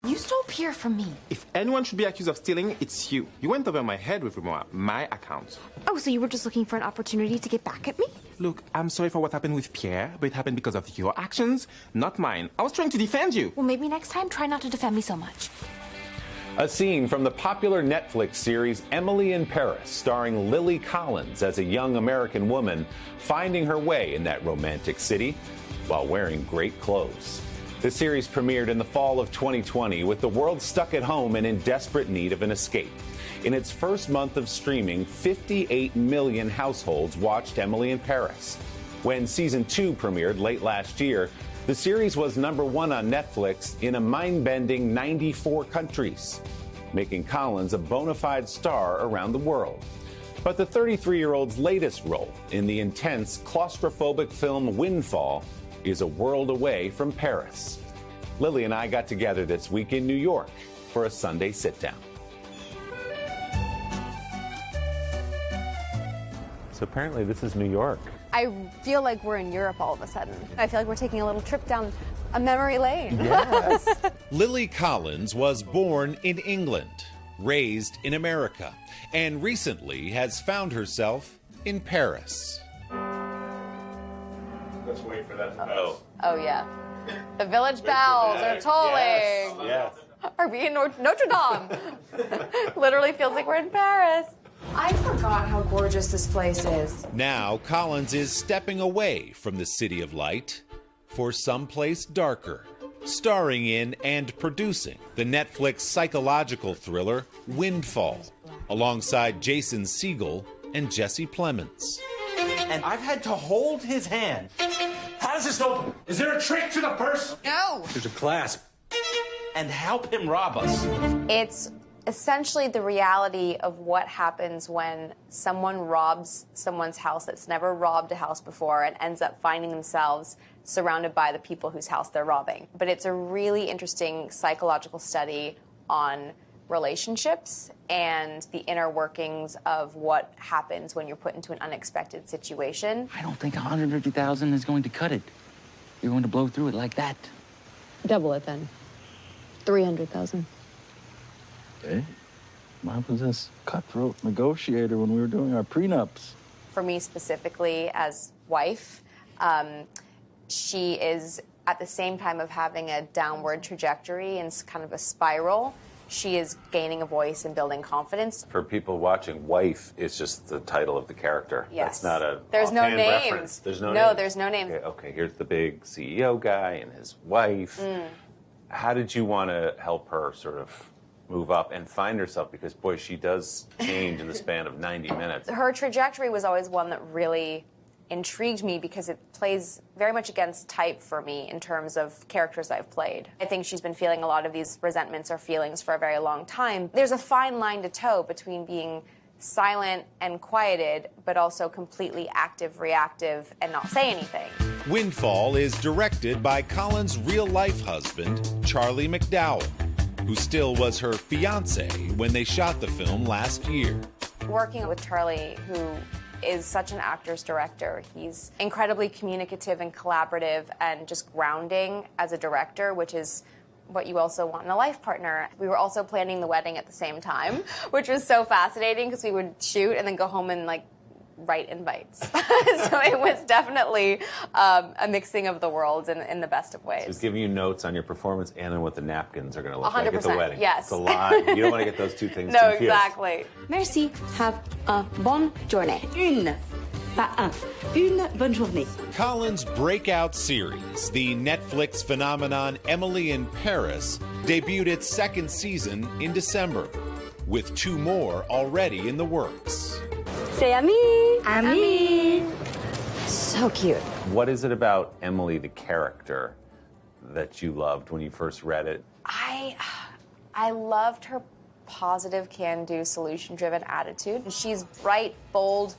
You stole Pierre from me. If anyone should be accused of stealing, it's you. You went over my head with my account. Oh, so you were just looking for an opportunity to get back at me? Look, I'm sorry for what happened with Pierre, but it happened because of your actions, not mine. I was trying to defend you. Well, maybe next time try not to defend me so much. A scene from the popular Netflix series Emily in Paris, starring Lily Collins as a young American woman finding her way in that romantic city while wearing great clothes. The series premiered in the fall of 2020 with the world stuck at home and in desperate need of an escape. In its first month of streaming, 58 million households watched Emily in Paris. When season 2 premiered late last year, the series was #1 on Netflix in a mind-bending 94 countries, making Collins a bona fide star around the world. But the 33-year-old's latest role in the intense, claustrophobic film Windfall is a world away from Paris. Lily and I got together this week in New York for a Sunday Sitdown. So apparently this is New York. I feel like we're in Europe all of a sudden. I feel like we're taking a little trip down a memory lane. Yes. Lily Collins was born in England, raised in America, and recently has found herself in Paris. Let's wait for that to go. Oh, yeah. The village bells are tolling. Yes. Are we in Notre Dame? Literally feels like we're in Paris. I forgot how gorgeous this place is. Now Collins is stepping away from the City of Light for someplace darker, starring in and producing the Netflix psychological thriller Windfall, alongside Jason Segel and Jesse Plemons. And I've had to hold his hand. How does this open? Is there a trick to the purse? No. There's a clasp. And help him rob us. It's essentially the reality of what happens when someone robs someone's house that's never robbed a house before and ends up finding themselves surrounded by the people whose house they're robbing. But it's a really interesting psychological study on relationships and the inner workings of what happens when you're put into an unexpected situation. I don't think 150,000 is going to cut it. You're going to blow through it like that. Double it then. 300,000. Hey, Mom was this cutthroat negotiator when we were doing our prenups. For me specifically as wife, she is at the same time of having a downward trajectory and kind of a spiral. She is gaining a voice and building confidence. For people watching, wife is just the title of the character. Yes. That's not a There's no offhand names. reference. There's no No, names. there's no names. Okay, here's the big CEO guy and his wife. How did you want to help her sort of move up and find herself? Because, boy, she does change in the span of 90 minutes. Her trajectory was always one that really intrigued me because it plays very much against type for me in terms of characters I've played. I think she's been feeling a lot of these resentments or feelings for a very long time. There's a fine line to toe between being silent and quieted, but also completely active, reactive, and not say anything. Windfall is directed by Collins' real-life husband, Charlie McDowell, who still was her fiancé when they shot the film last year. Working with Charlie, who is such an actor's director. He's incredibly communicative and collaborative and just grounding as a director, which is what you also want in a life partner. We were also planning the wedding at the same time, which was so fascinating because we would shoot and then go home and write invites. So it was definitely a mixing of the worlds in the best of ways. So it's giving you notes on your performance and then what the napkins are going to look like at the 100%, wedding. yes. It's a lot. You don't want to get those two things No, confused. exactly. Merci. Have a bonne journée. Pas un. Une bonne journée. Collins' breakout series, the Netflix phenomenon Emily in Paris, debuted its second season in December, with 2 more already in the works. C'est Ami. Ami. So cute. What is it about Emily, the character, that you loved when you first read it? I loved her positive, can-do, solution-driven attitude. She's bright, bold,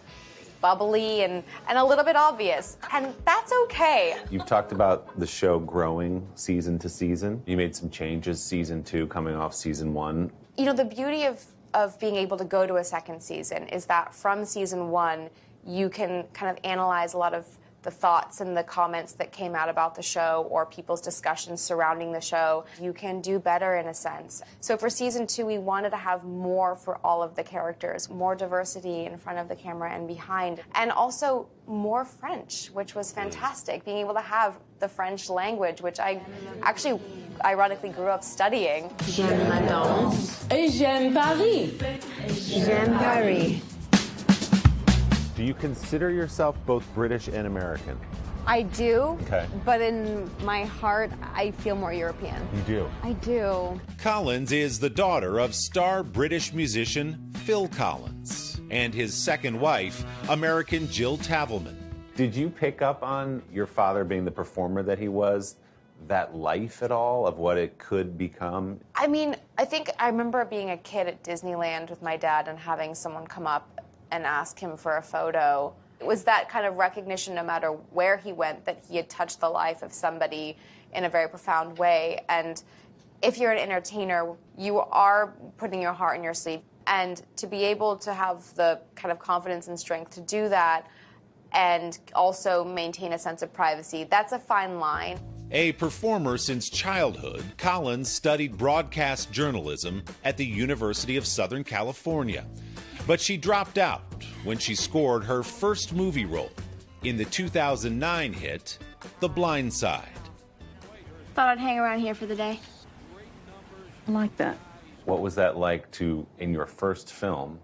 bubbly, and a little bit obvious. And that's okay. You've talked about the show growing season to season. You made some changes season 2 coming off season 1. You know, the beauty of being able to go to a second season is that from season 1, you can kind of analyze a lot of the thoughts and the comments that came out about the show or people's discussions surrounding the show, you can do better in a sense. So for season 2, we wanted to have more for all of the characters, more diversity in front of the camera and behind, and also more French, which was fantastic. Being able to have the French language, which I actually ironically grew up studying. J'aime ma danse. Et j'aime Paris. J'aime Paris. Do you consider yourself both British and American? I do, Okay. but in my heart, I feel more European. You do. I do. Collins is the daughter of star British musician Phil Collins and his second wife, American Jill Tavelman. Did you pick up on your father being the performer that he was, that life at all of what it could become? I mean, I think I remember being a kid at Disneyland with my dad and having someone come up and ask him for a photo. It was that kind of recognition, no matter where he went, that he had touched the life of somebody in a very profound way. And if you're an entertainer, you are putting your heart in your sleeve. And to be able to have the kind of confidence and strength to do that and also maintain a sense of privacy, that's a fine line. A performer since childhood, Collins studied broadcast journalism at the University of Southern California. But she dropped out when she scored her first movie role in the 2009 hit, The Blind Side. Thought I'd hang around here for the day. I like that. What was that like to, in your first film,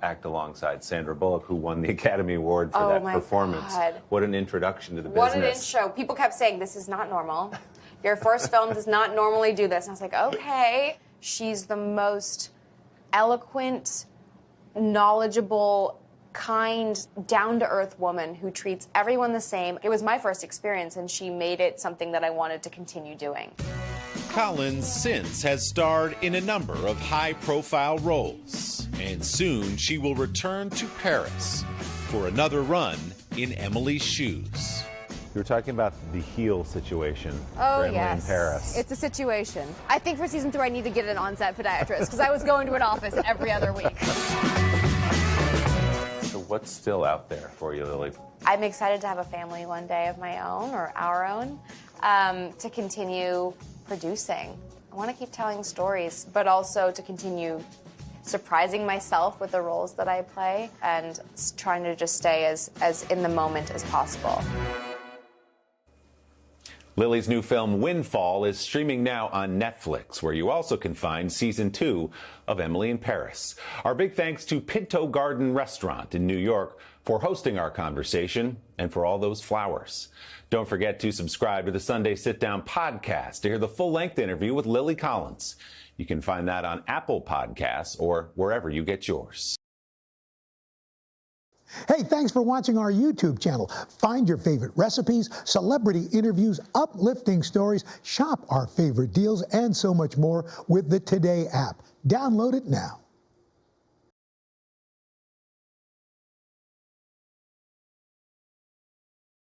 act alongside Sandra Bullock, who won the Academy Award for that performance? God. What an introduction to the What an business. intro. People kept saying, this is not normal. Your first film does not normally do this. And I was like, okay. She's the most eloquent, knowledgeable, kind, down-to-earth woman who treats everyone the same. It was my first experience, and she made it something that I wanted to continue doing. Collins since has starred in a number of high-profile roles, and soon she will return to Paris for another run in Emily's shoes. You were talking about the heel situation Oh, for Emily yes. in Paris. It's a situation. I think for season 3, I need to get an on-set podiatrist because I was going to an office every other week. So what's still out there for you, Lily? I'm excited to have a family one day of my own, or our own, to continue producing. I want to keep telling stories, but also to continue surprising myself with the roles that I play and trying to just stay as in the moment as possible. Lily's new film, Windfall, is streaming now on Netflix, where you also can find season 2 of Emily in Paris. Our big thanks to Pinto Garden Restaurant in New York for hosting our conversation and for all those flowers. Don't forget to subscribe to the Sunday Sitdown podcast to hear the full-length interview with Lily Collins. You can find that on Apple Podcasts or wherever you get yours. Hey, thanks for watching our YouTube channel. Find your favorite recipes, celebrity interviews, uplifting stories, shop our favorite deals, and so much more with the Today app. Download it now.